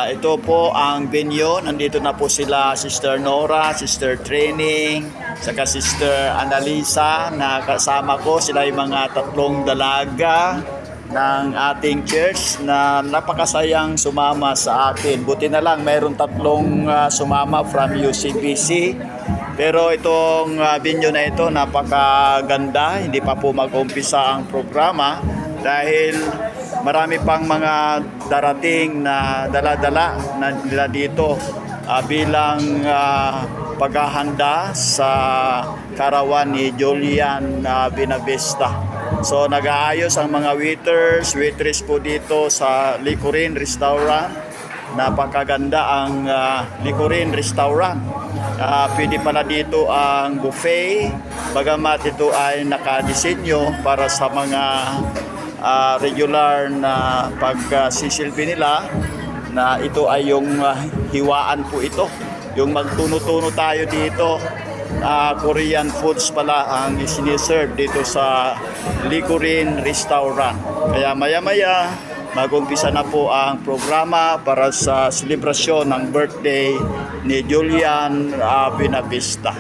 Ito po ang venue. Nandito na po sila Sister Nora, Sister Training, saka Sister Annalisa na kasama ko. Sila yung mga tatlong dalaga ng ating church na napakasayang sumama sa atin. Buti na lang mayroon tatlong sumama from UCBC. Pero itong venue na ito napakaganda. Hindi pa po mag-umpisa ang programa dahil marami pang mga darating na dala-dala na nila dito bilang paghahanda sa karawan ni Julian Binavista. So nag-aayos ang mga waitress po dito sa Likurin Restaurant. Napakaganda ang Likurin Restaurant. Pwede pala dito ang buffet, bagamat ito ay nakadisenyo para sa mga regular na pagsisilbi nila, na ito ay yung hiwaan po ito. Yung magtuno-tuno tayo dito, Korean foods pala ang siniserve dito sa Likurin Restaurant. Kaya maya-maya mag-umpisa na po ang programa para sa selebrasyon ng birthday ni Julian Binavista.